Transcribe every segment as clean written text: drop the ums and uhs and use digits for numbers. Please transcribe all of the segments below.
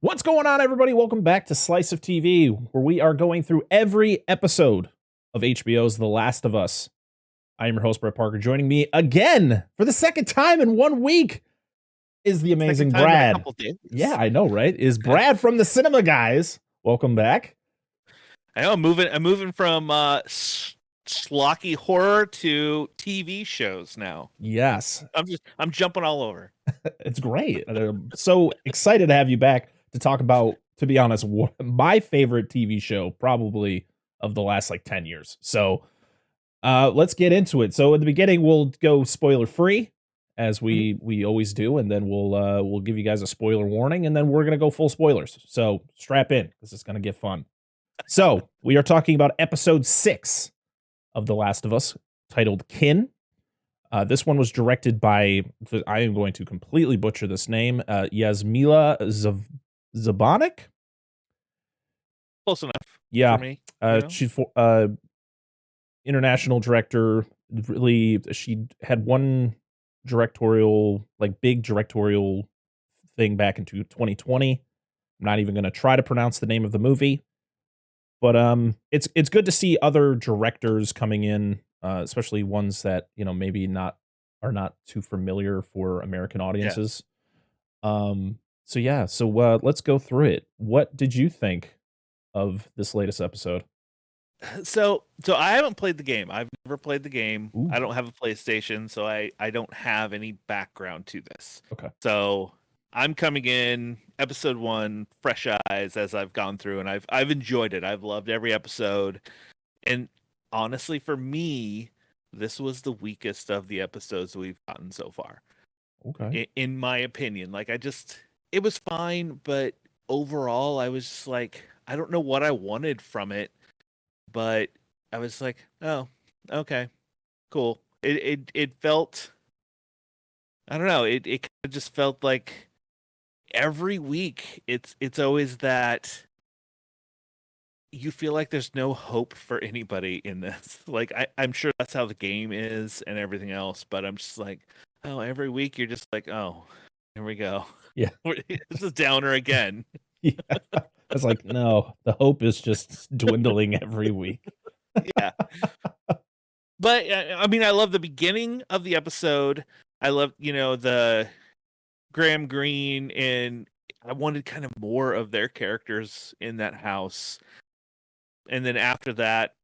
What's going on, everybody? Welcome back to Slice of TV, where we are going through every episode of HBO's The Last of Us. I am your host, Brett Parker. Joining me again for the second time in 1 week is the amazing Second time in a Brad. couple days. Yeah, I know, right? Is Brad from the Cinema Guys. Welcome back. I know I'm moving from schlocky horror to TV shows now. Yes, I'm jumping all over. it's great. I'm so excited to have you back to talk about, to be honest, my favorite TV show probably of the last 10 years. So let's get into it. So in the beginning, we'll go spoiler free, as we always do, and then we'll give you guys a spoiler warning, and then we're gonna go full spoilers. So strap in, because it's gonna get fun. So we are talking about episode 6 of The Last of Us, titled Kin. This one was directed by, I am going to completely butcher this name, Yasmila Zabanik. Close enough. Yeah, for me, she's international director. Really, she had one directorial, big directorial thing back into 2020. I'm not even going to try to pronounce the name of the movie, but it's good to see other directors coming in, especially ones that maybe are not too familiar for American audiences. So let's go through it. What did you think of this latest episode? So I haven't played the game. I've never played the game. Ooh. I don't have a PlayStation, so I don't have any background to this. Okay. So I'm coming in episode 1, fresh eyes, as I've gone through, and I've enjoyed it. I've loved every episode, and honestly, for me, this was the weakest of the episodes we've gotten so far. Okay. In my opinion, it was fine, but overall, I was just I don't know what I wanted from it, but I was like, oh, okay, cool. It felt, I don't know, it kind of just felt like every week it's always that you feel like there's no hope for anybody in this. I'm sure that's how the game is and everything else, but I'm just like, oh, every week you're just like, oh, here we go. Yeah. This is downer again. Yeah. I was like, no, the hope is just dwindling every week. Yeah. But I mean, I love the beginning of the episode. I love, the Graham Greene, and I wanted kind of more of their characters in that house. And then after that,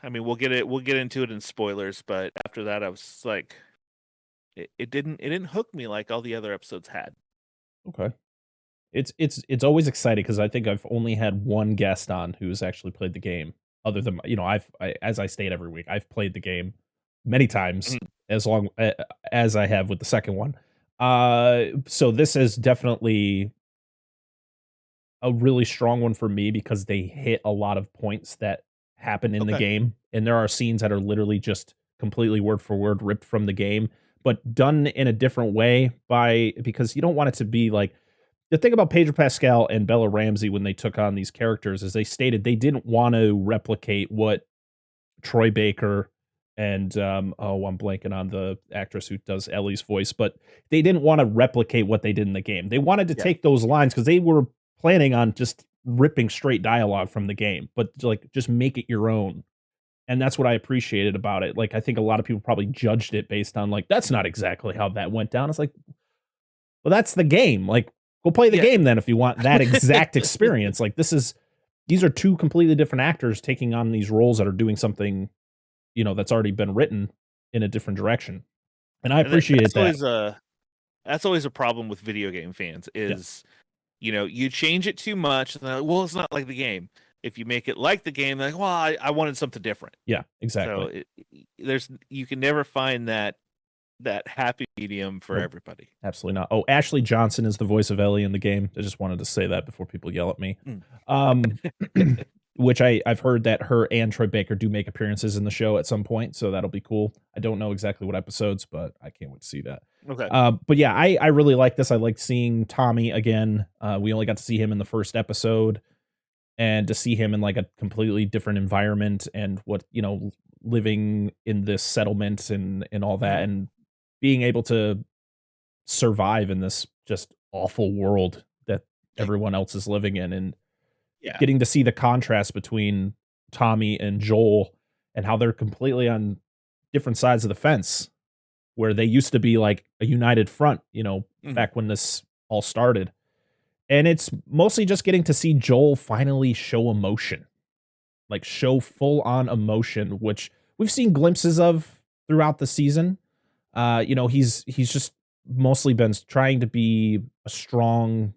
I mean, we'll get into it in spoilers, but after that I was like, it didn't hook me like all the other episodes had. Okay. It's always exciting, because I think I've only had one guest on who's actually played the game, other than as I state every week, I've played the game many times, as long as I have with the second one. So this is definitely a really strong one for me, because they hit a lot of points that happen in the game, and there are scenes that are literally just completely word for word ripped from the game, but done in a different way, because you don't want it to be like, the thing about Pedro Pascal and Bella Ramsey when they took on these characters is they stated they didn't want to replicate what Troy Baker and I'm blanking on the actress who does Ellie's voice, but they didn't want to replicate what they did in the game. They wanted to take those lines, because they were planning on just ripping straight dialogue from the game, but just make it your own. And that's what I appreciated about it. I think a lot of people probably judged it based on that's not exactly how that went down. It's like, well, that's the game. Go play the game then, if you want that exact experience. These are two completely different actors taking on these roles that are doing something, that's already been written in a different direction. And I appreciate that. That's always a problem with video game fans is, you change it too much. And well, it's not like the game. If you make it like the game, well, I wanted something different. Yeah, exactly. So you can never find that happy medium for everybody. Absolutely not. Oh, Ashley Johnson is the voice of Ellie in the game. I just wanted to say that before people yell at me. Which I've heard that her and Troy Baker do make appearances in the show at some point, so that'll be cool. I don't know exactly what episodes, but I can't wait to see that. Okay. But yeah, I really like this. I like seeing Tommy again. We only got to see him in the first episode, and to see him in a completely different environment, and what, living in this settlement and all that, and being able to survive in this just awful world that Like, everyone else is living in, and yeah. getting to see the contrast between Tommy and Joel and how they're completely on different sides of the fence, where they used to be like a united front, Mhm. back when this all started. And it's mostly just getting to see Joel finally show emotion, like show full on emotion, which we've seen glimpses of throughout the season. He's just mostly been trying to be a strong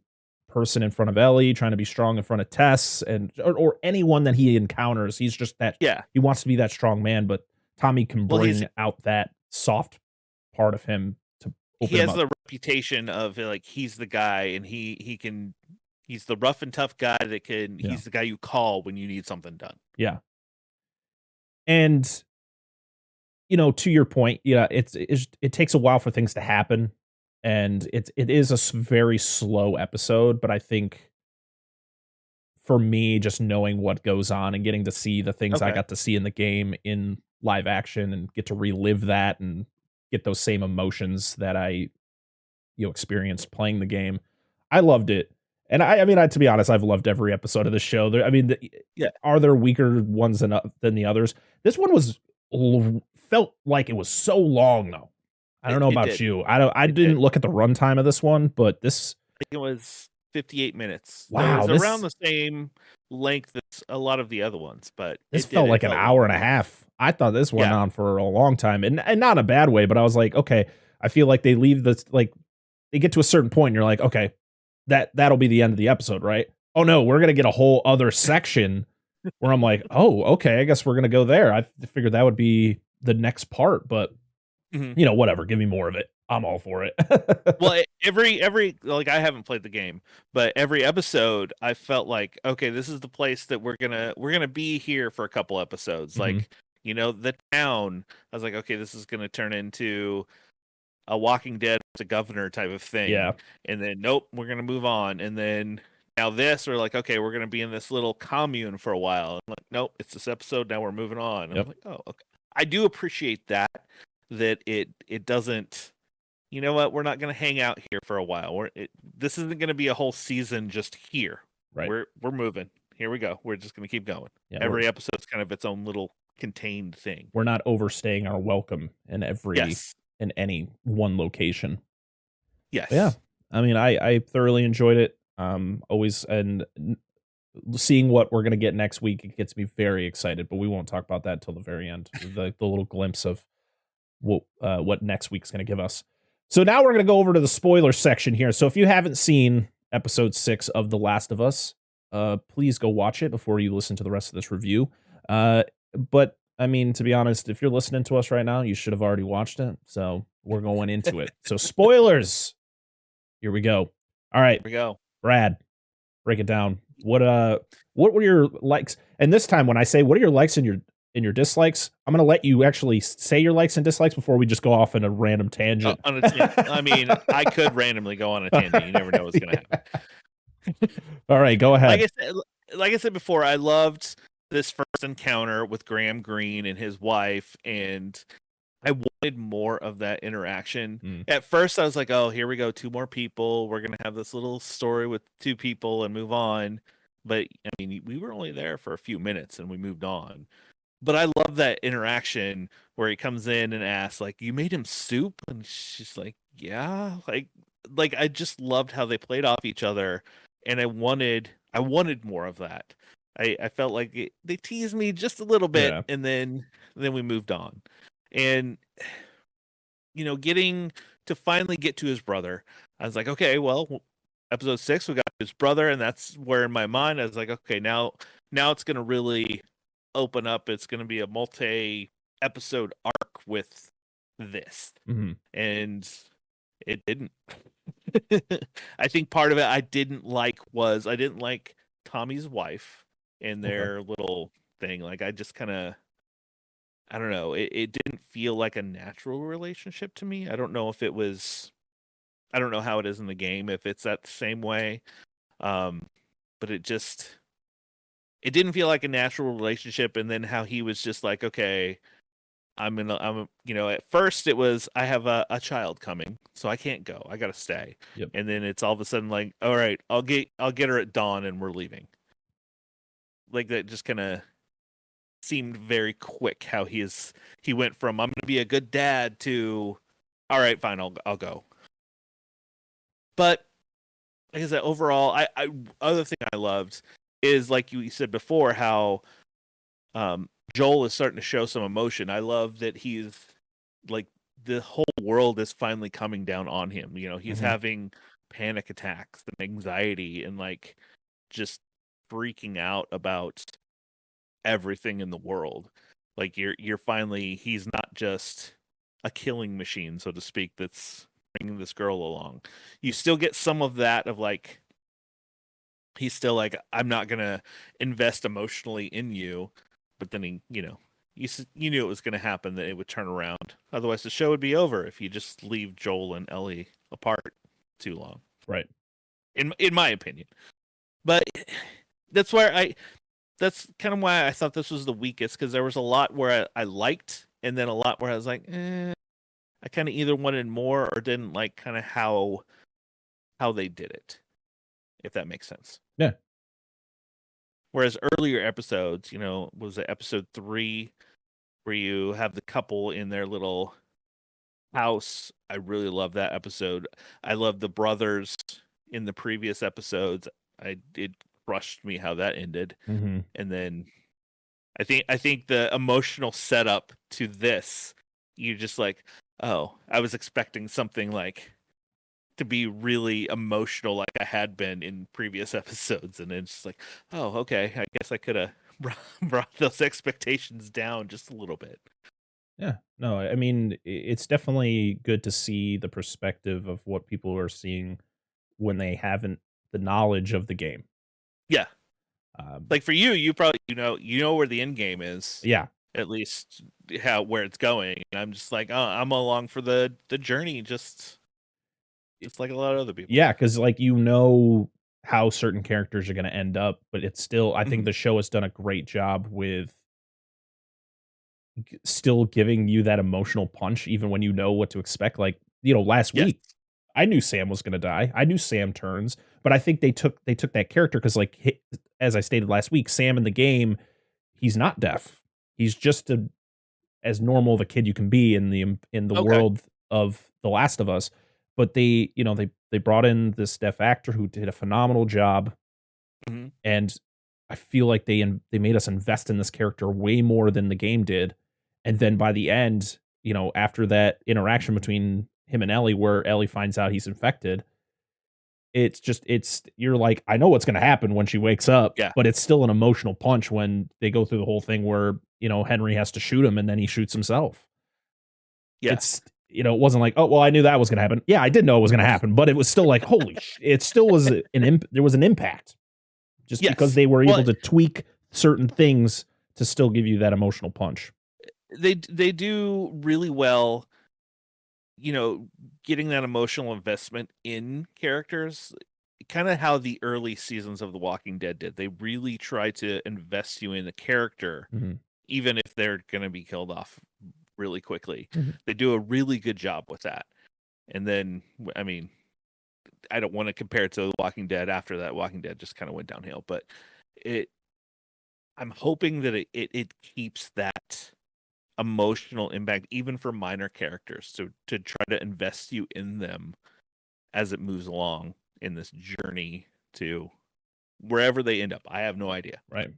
person in front of Ellie, trying to be strong in front of Tess or anyone that he encounters. He's just that Yeah. he wants to be that strong man, but Tommy can Well, bring out that soft part of him to he open him has up. the reputation of like he's the guy, and he's the rough and tough guy that can Yeah. he's the guy you call when you need something done. Yeah. And to your point, yeah, it takes a while for things to happen, and it is a very slow episode, but I think for me, just knowing what goes on and getting to see the things I Okay. got to see in the game in live action and get to relive that and get those same emotions that I experienced playing the game, I loved it. And I mean, to be honest, I've loved every episode of the show. I mean, Yeah. are there weaker ones than the others? This one felt like it was so long though. I don't know It about did. you. I It did. didn't look at the runtime of this one, but this I think it was 58 minutes. So it wow, was around this the same length as a lot of the other ones, but this felt it like an felt hour long. and a half. I thought this went Yeah. on for a long time, and not in a bad way, but I was like, okay, I feel like they leave this like they get to a certain point and you're like, okay, that'll be the end of the episode, right? Oh no, we're gonna get a whole other section where I'm like, oh, okay, I guess we're gonna go there. I figured that would be the next part, but Mhm. whatever, give me more of it. I'm all for it. Well, every like I haven't played the game, but every episode I felt like, okay, this is the place that we're gonna be here for a couple episodes. Mhm. Like, the town. I was like, okay, this is gonna turn into a Walking Dead with a governor type of thing. Yeah. And then nope, we're gonna move on. And then now this, we're like, okay, we're gonna be in this little commune for a while. I'm like, nope, it's this episode. Now we're moving on. I'm Yep. like, oh, okay. I do appreciate that it doesn't. You know what? We're not gonna hang out here for a while. This isn't gonna be a whole season just here. Right. We're moving. Here we go. We're just gonna keep going. Yeah. Every episode's kind of its own little contained thing. We're not overstaying our welcome Yes. in any one location. But yeah, Yes. I mean, I thoroughly enjoyed it. Always and seeing what we're gonna get next week, it gets me very excited. But we won't talk about that till the very end. The little glimpse of what next week's gonna give us. So now we're gonna go over to the spoiler section here. So if you haven't seen episode 6 of The Last of Us, please go watch it before you listen to the rest of this review. But I mean, to be honest, if you're listening to us right now, you should have already watched it. So we're going into it. So spoilers. Here we go. All Here right, we go. Brad, break it down. What were your likes? And this time when I say what are your likes and your dislikes, I'm gonna let you actually say your likes and dislikes before we just go off in a random tangent. I mean, I could randomly go on a tangent. You never know what's gonna happen. All right, go ahead. Like I said before, I loved this first encounter with Graham Greene and his wife, and I wanted more of that interaction. Mm, At first, I was like, "Oh, here we go, two more people. We're gonna have this little story with two people and move on." But I mean, we were only there for a few minutes and we moved on. But I love that interaction where he comes in and asks, like, "You made him soup?" And she's like, "Yeah." Like I just loved how they played off each other, and I wanted more of that. I felt like they teased me just a little bit, yeah. and then we moved on. And getting to finally get to his brother, I was like, okay, well, episode 6, we got his brother, and that's where in my mind I was like, okay, now it's gonna really open up. It's gonna be a multi-episode arc with this, Hmm. and it didn't. I think part of it I didn't like Tommy's wife and Okay. their little thing. Like I just kind of I don't know. It didn't feel like a natural relationship to me. I don't know how it is in the game, if it's that same way. Um, but it didn't feel like a natural relationship. And then how he was just like, okay, at first it was I have a child coming, so I can't go. I gotta stay. Yep. And then it's all of a sudden like, all right, I'll get her at dawn and we're leaving. Like that just kind of seemed very quick how he went from I'm gonna be a good dad to all right, fine, I'll go. But like I said, overall, I other thing I loved is like you said before how Joel is starting to show some emotion. I love that he's like the whole world is finally coming down on him. He's Mhm. having panic attacks and anxiety and like just freaking out about everything in the world. Like you're finally he's not just a killing machine, so to speak, that's bringing this girl along. You still get some of that of like he's still like I'm not gonna invest emotionally in you, but then you knew it was gonna happen that it would turn around. Otherwise, the show would be over if you just leave Joel and Ellie apart too long. Right. In my opinion, but that's where I that's kind of why I thought this was the weakest because there was a lot where I liked and then a lot where I was like, I kind of either wanted more or didn't like kind of how they did it, if that makes sense. Yeah. Whereas earlier episodes, was it episode 3 where you have the couple in their little house? I really love that episode. I love the brothers in the previous episodes. It crushed me how that ended. Mhm. And then I think the emotional setup to this, you're just like, oh, I was expecting something like to be really emotional like I had been in previous episodes, and it's just like, oh, okay, I guess I could have brought those expectations down just a little bit. Yeah. No, I mean, it's definitely good to see the perspective of what people are seeing when they haven't the knowledge of the game. Yeah, Um, like for you, you probably you know where the end game is, yeah. at least how where it's going. And I'm just like, oh, I'm along for the journey, just like a lot of other people. Yeah, because like how certain characters are gonna end up, but it's still I think Mhm. the show has done a great job with still giving you that emotional punch even when you know what to expect. Like, last Yes. week, I knew Sam was gonna die. I knew Sam turns, but I think they took that character because as I stated last week, Sam in the game, he's not deaf. He's just as normal of a kid you can be in the Okay. world of The Last of Us. But they brought in this deaf actor who did a phenomenal job, Hmm. and I feel like they made us invest in this character way more than the game did. And then by the end, after that interaction between him and Ellie, where Ellie finds out he's infected, it's you're like, I know what's gonna happen when she wakes up, Yeah. but it's still an emotional punch when they go through the whole thing where, Henry has to shoot him and then he shoots himself. Yeah. It's it wasn't like, "Oh, well, I knew that was gonna happen." Yeah, I did know it was gonna happen, but it was still like, "Holy it still was there was an impact just because Yes. they were able Well, to tweak certain things to still give you that emotional punch." they do really well, you know, getting that emotional investment in characters, kind of how the early seasons of The Walking Dead did. They really try to invest you in the character, Mhm, even if they're going to be killed off really quickly. mhm. They do a really good job with that. And then, I mean, I don't want to compare it to The Walking Dead after that. Walking Dead just kind of went downhill, but it, I'm hoping that it keeps that emotional impact even for minor characters to try to invest you in them as it moves along in this journey to wherever they end up. I have no idea. Right.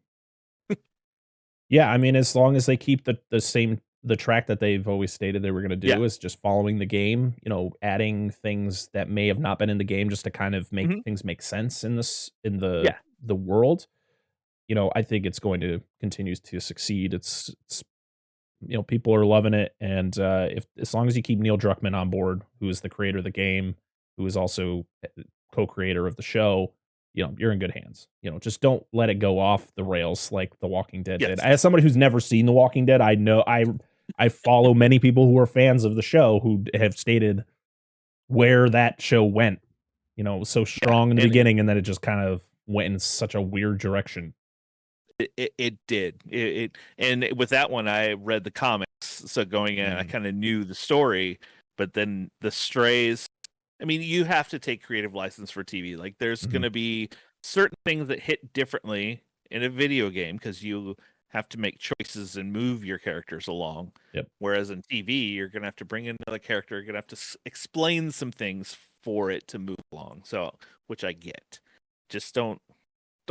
Yeah, I mean, as long as they keep the track that they've always stated they were gonna Yeah. do is just following the game, adding things that may have not been in the game just to kind of make Hmm. things make sense in the Yeah. the world, I think it's going to continue to succeed. It's people are loving it, and, if as long as you keep Neil Druckmann on board, who is the creator of the game, who is also co-creator of the show, you're in good hands. Just don't let it go off the rails like The Walking Dead did. Yes. As somebody who's never seen The Walking Dead, I know I follow many people who are fans of the show who have stated where that show went. It was so Yeah. strong in the And beginning, and then it just kind of went in such a weird direction. It did. And with that one, I read the comics, so going in, I Mm, kind of knew the story. But then the Strays, I mean, you have to take creative license for TV. Like, there's going mhm, to be certain things that hit differently in a video game because you have to make choices and move your characters along. yep, Whereas in TV, you're going to have to bring in another character. You're going to have to explain some things for it to move along. So, which I get. Just don't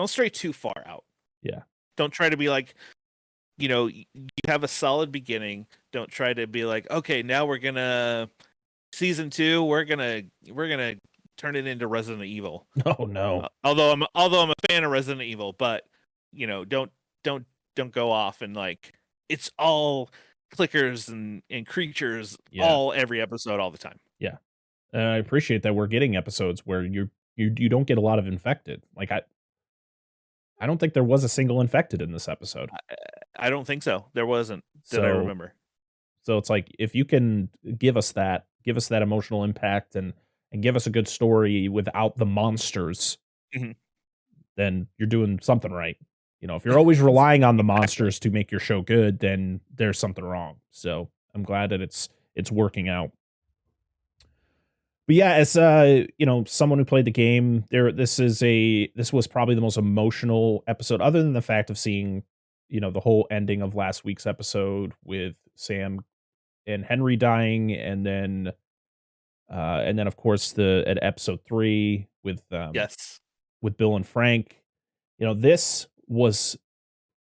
stray too far out. yeah. Don't try to be like, you have a solid beginning. Don't try to be like, okay, now we're gonna season two, we're gonna turn it into Resident Evil. Oh, no. Although I'm a fan of Resident Evil, but don't don't go off and like it's all clickers and creatures Yeah, all every episode all the time. yeah. I appreciate that we're getting episodes where you don't get a lot of infected. Like, I don't think there was a single infected in this episode. I don't think so. There wasn't that I So remember. so it's like, if you can give us that emotional impact and give us a good story without the monsters, Mhm. then you're doing something right. You know, if you're always relying on the Exactly. monsters to make your show good, then there's something wrong. So, I'm glad that it's working out. But yeah, as someone who played the game, this was probably the most emotional episode, other than the fact of seeing, the whole ending of last week's episode with Sam and Henry dying, and then of course at episode 3 Yes. with Bill and Frank. This was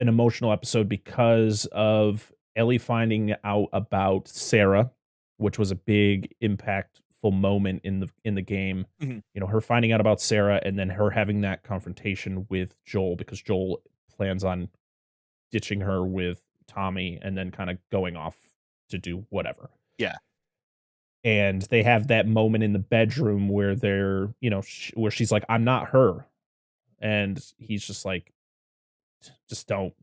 an emotional episode because of Ellie finding out about Sarah, which was a big impactful moment in the game. Mhm. Her finding out about Sarah and then her having that confrontation with Joel, because Joel plans on ditching her with Tommy and then kind of going off to do whatever. Yeah. And they have that moment in the bedroom where where she's like, "I'm not her." And he's just like, just don't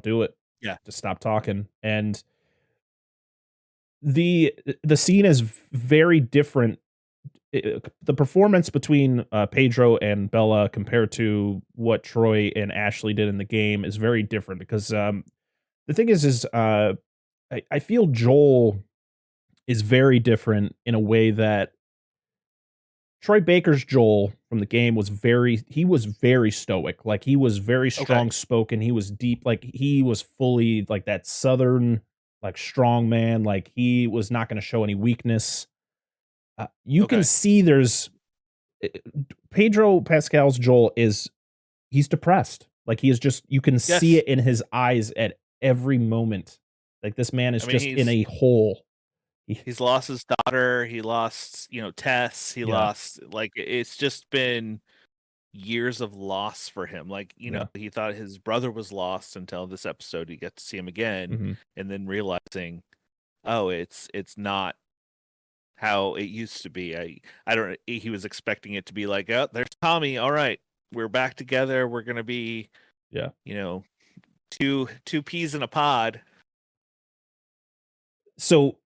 do it. Yeah. Just stop talking. And the scene is very different. The performance between Pedro and Bella compared to what Troy and Ashley did in the game is very different, because the thing is I feel Joel is very different in a way that Troy Baker's Joel from the game was very stoic. Like, he was very Okay. strong spoken. He was deep. Like, he was fully like that Southern, like, strong man. Like, he was not going to show any weakness. You can Okay. see uh, Pedro Pascal's Joel he's depressed. Like, he is just, you can see Yes. it in his eyes at every moment. Like, this man is I mean, just in a hole. He- he's lost his daughter. He lost, Tess. He yeah. lost, like, it's just been years of loss for him. Like, Yeah. he thought his brother was lost until this episode. He got to see him again, Hmm. and then realizing, oh, it's not how it used to be. I don't. He was expecting it to be like, oh, there's Tommy. All right, we're back together. We're gonna be, Yeah. you know, two peas in a pod. So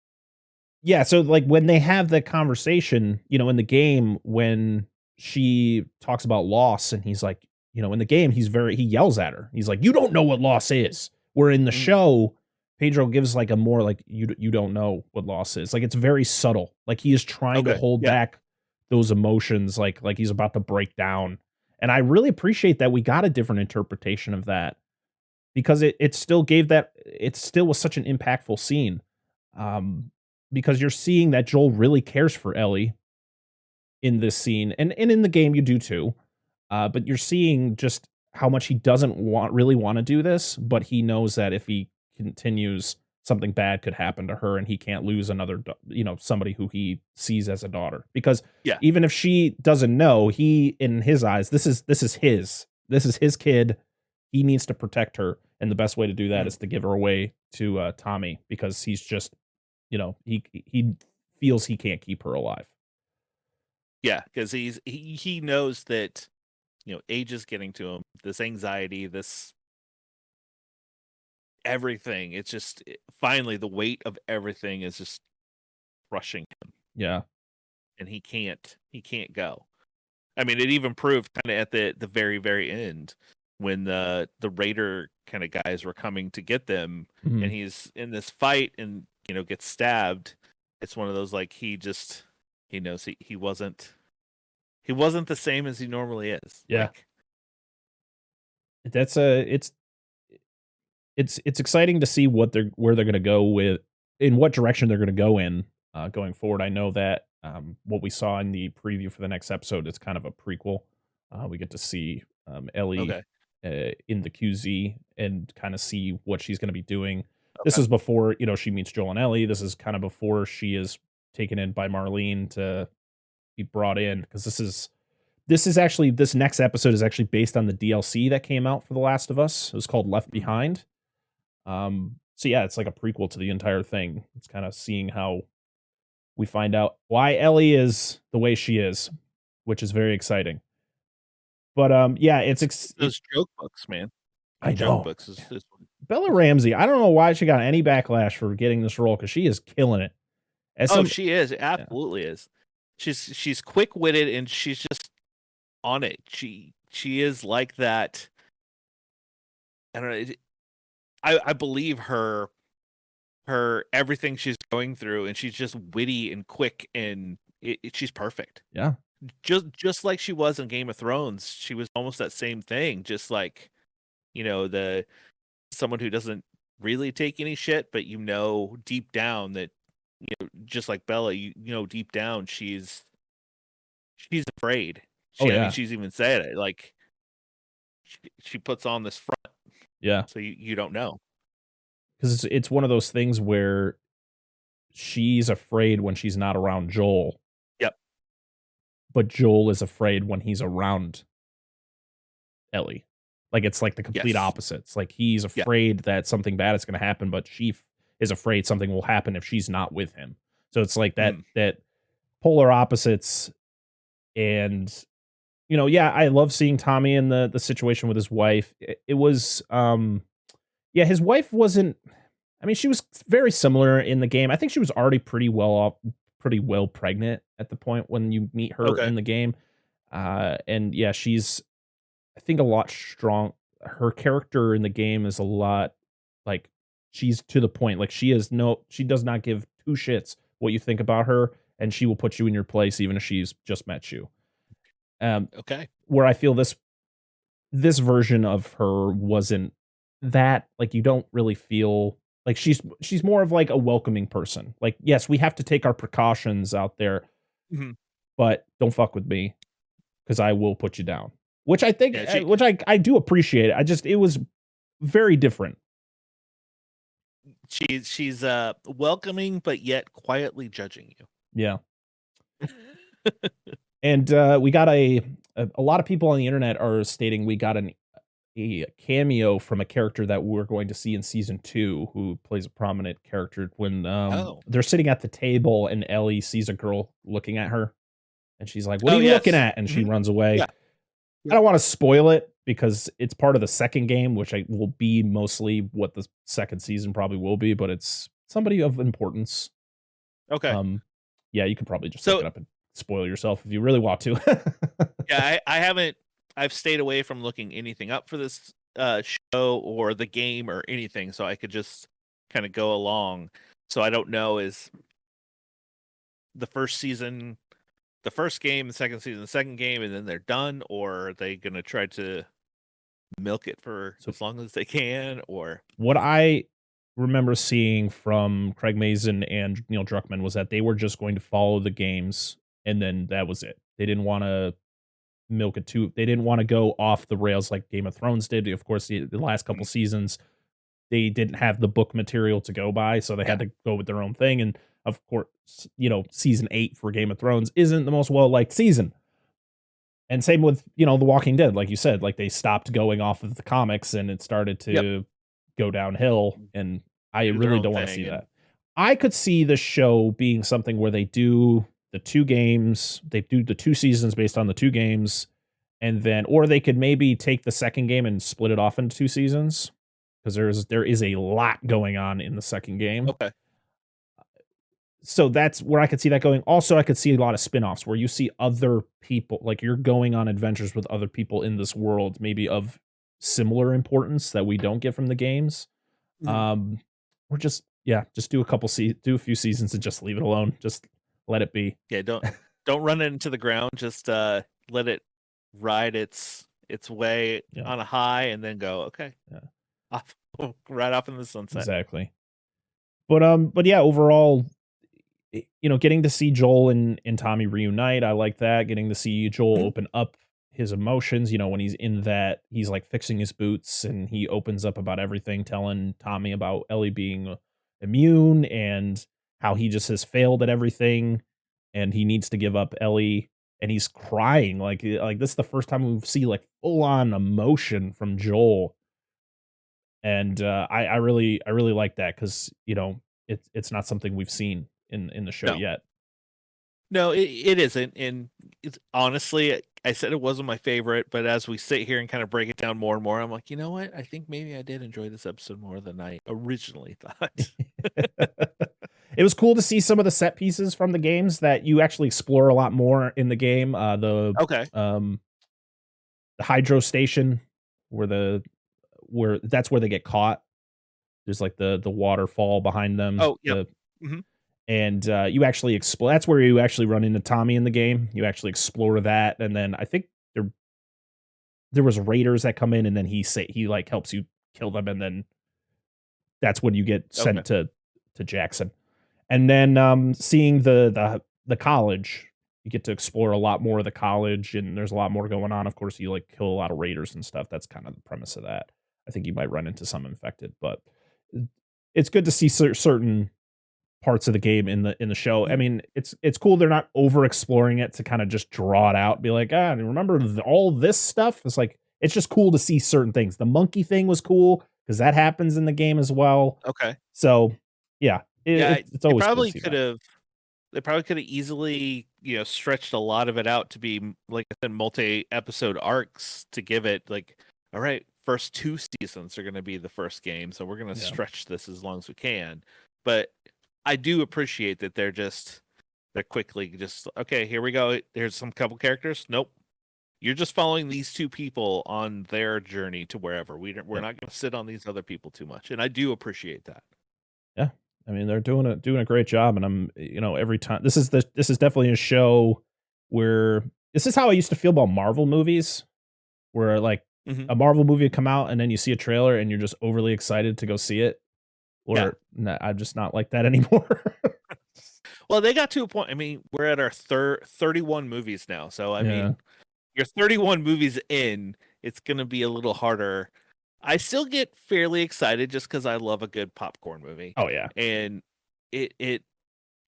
yeah, so, like, when they have that conversation, in the game, when she talks about loss, and he's like, in the game, he yells at her. He's like, "You don't know what loss is." Where in the Mhm. show, Pedro gives, like, a more, like, you don't know what loss is. Like, it's very subtle. Like, he is trying to Okay. hold Yeah. back those emotions, like he's about to break down. And I really appreciate that we got a different interpretation of that, because it still was such an impactful scene. Um, because you're seeing that Joel really cares for Ellie in this scene, and in the game you do too. But you're seeing just how much he doesn't really want to do this, but he knows that if he continues, something bad could happen to her, and he can't lose somebody who he sees as a daughter. Because Yeah. even if she doesn't know, he, in his eyes, this is his kid. He needs to protect her, and the best way to do that Mhm. is to give her away to Tommy, because he's just, he feels he can't keep her alive. Yeah, because he knows that age is getting to him. This anxiety, this everything. It's just finally the weight of everything is just crushing him, Yeah. and he can't go. I mean, it even proved kind of at the very end. when the raider kind of guys were coming to get them, and Mhm. he's in this fight and gets stabbed. It's one of those like he knows he wasn't the same as he normally is. Yeah. That's a it's exciting to see where they're gonna go with in what direction they're gonna go in, going forward. I know that, what we saw in the preview for the next episode is kind of a prequel. We get to see, Ellie, Okay. in the QZ and kinda see what she's gonna be doing. This Okay. is before, she meets Joel and Ellie. This is kinda before she is taken in by Marlene to be brought in, because this next episode is actually based on the DLC that came out for The Last of Us. It was called Left Mhm. Behind. So yeah, it's like a prequel to the entire thing. It's kind of seeing how we find out why Ellie is the way she is, which is very exciting. But yeah, Those joke books, man. The I joke know. books is Bella Ramsey, I don't know why she got any backlash for getting this role, because she is killing it. As Oh, some she is. Yeah. Absolutely is. She's quick-witted and she's just on it. She is like that. I don't know. I believe her everything she's going through, and she's just witty and quick, and she's perfect. Yeah. Just like she was in Game of Thrones, she was almost that same thing. Just like the someone who doesn't really take any shit, but deep down that just like Bella, deep down she's afraid. Oh, I mean, yeah. she's even said it. Like she puts on this front, Yeah. so you don't know. Because it's one of those things where she's afraid when she's not around Joel, Yep. but Joel is afraid when he's around Ellie. Like, it's like the complete Yes. opposite. It's like he's Yeah. afraid that something bad is gonna happen, but is afraid something will happen if she's not with him. So it's like that Mhm. that polar opposites. And, yeah, I love seeing Tommy in the situation with his wife. It was, yeah, his wife wasn't, I mean, she was very similar in the game. I think she was already pretty well pregnant at the point when you meet her Okay. in the game. And yeah, she's, I think, a lot strong. Her character in the game is a lot, like, she's to the point. Like, she does not give two shits what you think about her, and she will put you in your place even if she's just met you. Okay. Where I feel this version of her wasn't that. Like, you don't really feel like she's more of like a welcoming person. Like, yes, we have to take our precautions out there, Mhm. but don't fuck with me, because I will put you down. Which I think, Yeah. She which I do appreciate. It was very different. she's welcoming, but yet quietly judging Yeah. you. And we got a lot of people on the internet are stating we got a cameo from a character that we're going to see in season 2, who plays a prominent character when Oh. they're sitting at the table and Ellie sees a girl looking at her, and she's like, "What are Oh, you looking yes. at?" And she Hmm. runs away. Yeah. I Yep. don't want to spoil it because it's part of the second game, which I will be mostly what the second season probably will be, but it's somebody of importance. Okay. Um, yeah, you could probably just look So it up and spoil yourself if you really want to. yeah, I haven't. I've stayed away from looking anything up for this show or the game or anything, so I could just kind of go along. So I don't know, is the first season the first game, the second season the second game, and then they're done, or are they gonna try to milk it for So as long as they can? Or what I remember seeing from Craig Mazin and Neil Druckmann was that they were just going to follow the games, and then that was it. They didn't want to milk it too. They didn't want to go off the rails like Game of Thrones did. Of course, the last couple Mhm. seasons they didn't have the book material to go by, so they Yeah. had to go with their own thing. And of course, season 8 for Game of Thrones isn't the most well liked season. And same with, The Walking Dead, like you said, like they stopped going off of the comics and it started Yep. to go downhill. And I Do their really own don't want to see thing, and that. I could see the show being something where they do the two games, they do the two seasons based on the two games, and then, or they could maybe take the second game and split it off into two seasons, because there is a lot going on in the second game. okay. So that's where I could see that going. Also, I could see a lot of spin-offs where you see other people, like you're going on adventures with other people in this world, maybe of similar importance that we don't get from the games. Mhm. Um, or just yeah, just do a few seasons and just leave it alone. Just let it be. Yeah, don't run it into the ground. Just let it ride its way Yeah, on a high, and then go okay yeah, off right off in the sunset. exactly. But yeah, overall, getting to see Joel and Tommy reunite, I like that. Getting to see Joel Mhm. open up his emotions, when he's in that, he's like fixing his boots and he opens up about everything, telling Tommy about Ellie being immune and how he just has failed at everything and he needs to give up Ellie. And he's crying like this is the first time we see like full on emotion from Joel, and I really like that because it's not something we've seen in the show No, yet. no, it isn't. And it's honestly, I said it wasn't my favorite, but as we sit here and kind of break it down more and more, I'm like, you know what? I think maybe I did enjoy this episode more than I originally thought. It was cool to see some of the set pieces from the games that you actually explore a lot more in the game. Okay. Um, the hydro station where that's where they get caught. There's like the waterfall behind them. Oh, yep. Hmm. And you actually explore. That's where you actually run into Tommy in the game. You actually explore that, and then I think there was raiders that come in, and then he like helps you kill them, and then that's when you get Okay. sent to Jackson. And then seeing the college, you get to explore a lot more of the college, and there's a lot more going on. Of course, you like kill a lot of raiders and stuff. That's kind of the premise of that. I think you might run into some infected, but it's good to see certain parts of the game in the show. I Mhm. mean, it's cool they're not over exploring it to kind of just draw it out, be like, remember all this stuff? It's like it's just cool to see certain things. The monkey thing was cool because that happens in the game as well. Okay. So yeah, Yeah, it's always cool to see that. they probably could have easily, stretched a lot of it out to be like I said, multi-episode arcs to give it like, all right, first two seasons are going to be the first game, so we're going to Yeah, stretch this as long as we can. But I do appreciate that they're quickly just okay. Here we go. Here's some couple characters. Nope, you're just following these two people on their journey to wherever. We're yep, not going to sit on these other people too much, and I do appreciate that. yeah. I mean, they're doing a great job, and I'm every time this is definitely a show where this is how I used to feel about Marvel movies, where like Hmm. a Marvel movie would come out and then you see a trailer and you're just overly excited to go see it. Yeah. Or nah, I'm just not like that anymore. Well, they got to a point. I mean, we're at our 31 movies now. So, I Yeah. mean, you're 31 movies in, it's going to be a little harder. I still get fairly excited just because I love a good popcorn movie. Oh yeah. And it, it,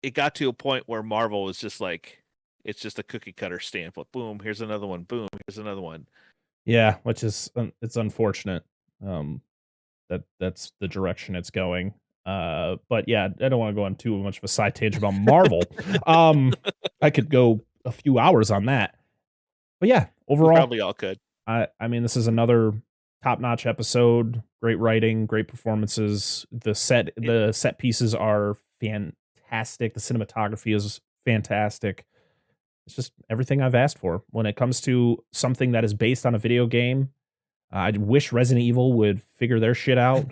it got to a point where Marvel was just like, it's just a cookie cutter stamp. Like, boom, here's another one. Boom, here's another one. Yeah, which is it's unfortunate. Um that's the direction it's going. But yeah, I don't want to go on too much of a side tangent about Marvel. Um I could go a few hours on that. But yeah, We overall, probably all could. I mean this is another top-notch episode, great writing, great performances. It, The set pieces are fantastic. The cinematography is fantastic. It's just everything I've asked for. When it comes to something that is based on a video game, I wish Resident Evil would figure their shit out.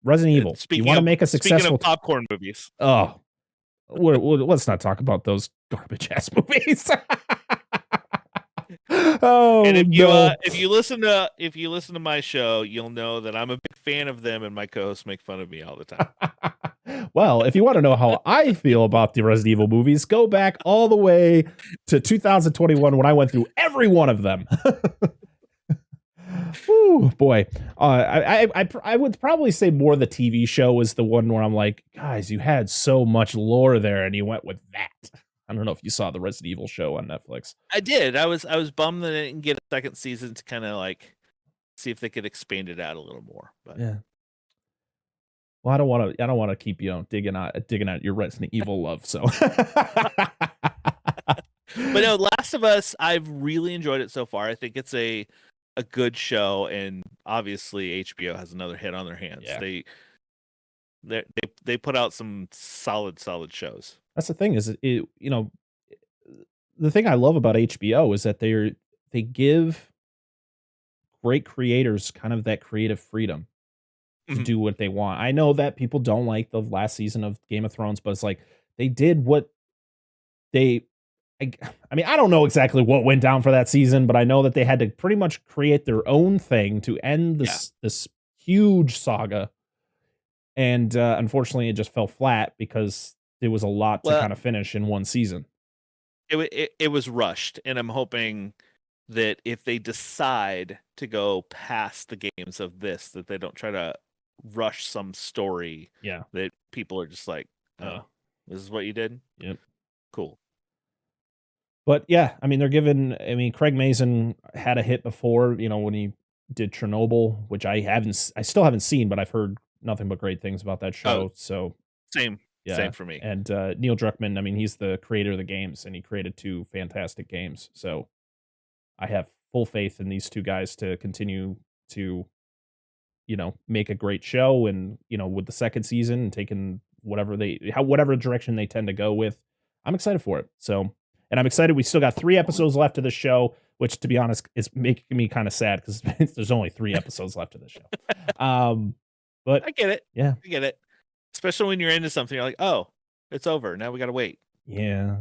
Resident Evil, you wanna make a speaking of successful popcorn movies, oh, let's not talk about those garbage ass movies. and Oh, no. if you listen to my show, you'll know that I'm a big fan of them, and my co-hosts make fun of me all the time. Well, if you wanna know how I feel about the Resident Evil movies, go back all the way to 2021 when I went through every one of them. Woo, boy. I would probably say more the TV show was the one where I'm like, guys, you had so much lore there, and you went with that. I don't know if you saw the Resident Evil show on Netflix. I did. I was bummed that I didn't get a second season to kind of like see if they could expand it out a little more. But Yeah. Well, I don't wanna keep, digging out your Resident Evil love, so but no, Last of Us, I've really enjoyed it so far. I think it's a good show, and obviously HBO has another hit on their hands. Yeah. They put out some solid shows. That's the thing is the thing I love about HBO is that they give great creators kind of that creative freedom to Mhm. do what they want. I know that people don't like the last season of Game of Thrones, but it's like they did what they I, I mean, I don't know exactly what went down for that season, but I know that they had to pretty much create their own thing to end Yeah. this huge saga. And unfortunately, it just fell flat because there was a lot to Well, kind of finish in one season. it was rushed, and I'm hoping that if they decide to go past the games of this, that they don't try to rush some story Yeah. that people are just like, Yeah. "Oh, this is what you did? Yep. Cool." But yeah, I mean, they're given. I mean, Craig Mazin had a hit before, when he did Chernobyl, which I still haven't seen, but I've heard nothing but great things about that Oh, show. So same yeah, for me. and Neil Druckmann, I mean, he's the creator of the games, and he created two fantastic games. So I have full faith in these two guys to continue to make a great show, and with the second season and taking whatever direction they tend to go with, I'm excited for it. So, and I'm excited we still got 3 episodes left of the show, which to be honest is making me kind of sad because there's only 3 episodes left of the show. But I get it. yeah, I get it. Especially when you're into something, you're like, "Oh, it's over. Now we got to wait." yeah,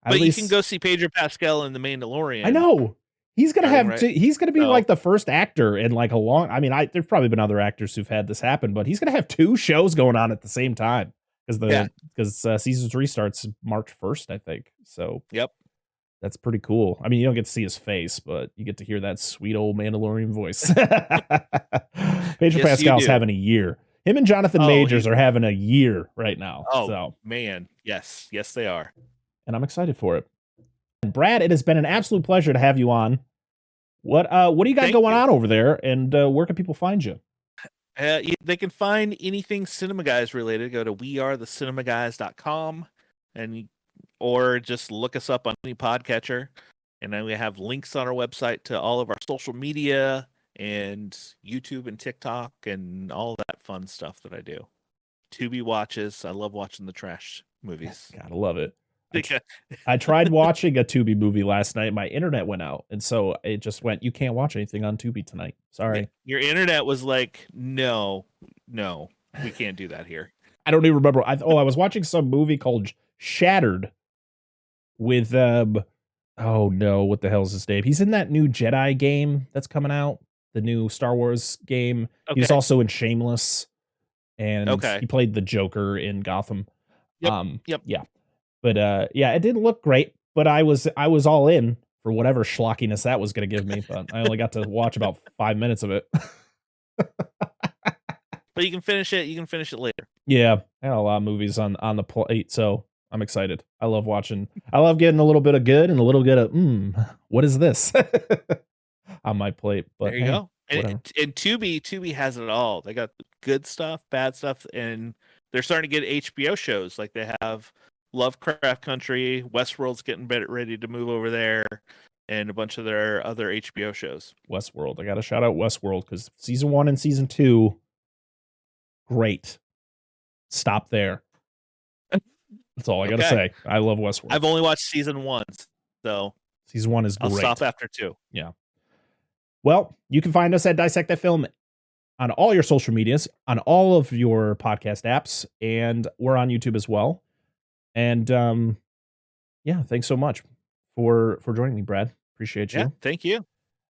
at But you can least go see Pedro Pascal in The I Mandalorian know. starting right. He's gonna be So, like the first actor in like a long. I mean, there's probably been other actors who've had this happen, but he's gonna have 2 shows going on at the same time because yeah. season 3 starts March 1st, I think. So Yep. that's pretty cool. I mean, you don't get to see his face, but you get to hear that sweet old Mandalorian voice. Pedro Yes, you Pascal's do. having a year. Him and Jonathan Oh, Majors are having a year right now. oh So, man. Yes. Yes, they are. and I'm excited for it. And Brad, it has been an absolute pleasure to have you on. What do you got Thank going you. on over there, and where can people find you? They can find anything Cinema Guys related. Go to wearethecinemagays.com or just look us up on any podcatcher. And then we have links on our website to all of our social media and YouTube and TikTok and all that fun stuff that I do. Tubi watches. I love watching the trash movies. Gotta love it. Yeah. I tried watching a Tubi movie last night. My internet went out, and so it just went, you can't watch anything on Tubi tonight. Sorry. Your internet was like, no, we can't do that here. I don't even remember. I was watching some movie called Shattered with oh no, what the hell is his name? He's in that new Jedi game that's coming out, the new Star Wars game. He was Okay. also in Shameless, and Okay. he played the Joker in Gotham. Yep. Yeah. But yeah, it didn't look great, but I was all in for whatever schlockiness that was going to give me, but I only got to watch about 5 minutes of it. But you can finish it. You can finish it later. Yeah, I had a lot of movies on the plate, so I'm excited. I love getting a little bit of good and a little bit of what is this on my plate. But There you go. whatever. And Tubi has it all. They got good stuff, bad stuff, and they're starting to get HBO shows. Like they have Lovecraft Country, Westworld's getting ready to move over there, and a bunch of their other HBO shows. Westworld. I got to shout out Westworld because season 1 and season 2, great. Stop there. That's all I got to say. I love Westworld. I've only watched season 1, so season 1 is great. I'll stop after 2. Yeah. Well, you can find us at Dissect That Film on all your social medias, on all of your podcast apps, and we're on YouTube as well. And yeah, thanks so much for joining me, Brad. Appreciate you. Yeah, thank you.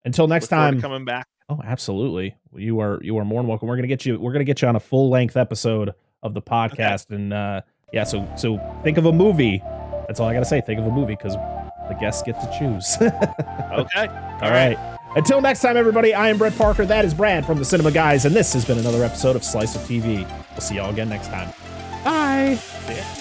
Until next time. Coming back. Oh, absolutely. You are more than welcome. We're gonna get you on a full length episode of the podcast, and yeah. So think of a movie. That's all I gotta say. Think of a movie because the guests get to choose. Okay. All right. Until next time, everybody. I am Brett Parker. That is Brad from the Cinema Guys, and this has been another episode of Slice of TV. We'll see y'all again next time. Bye. Yeah.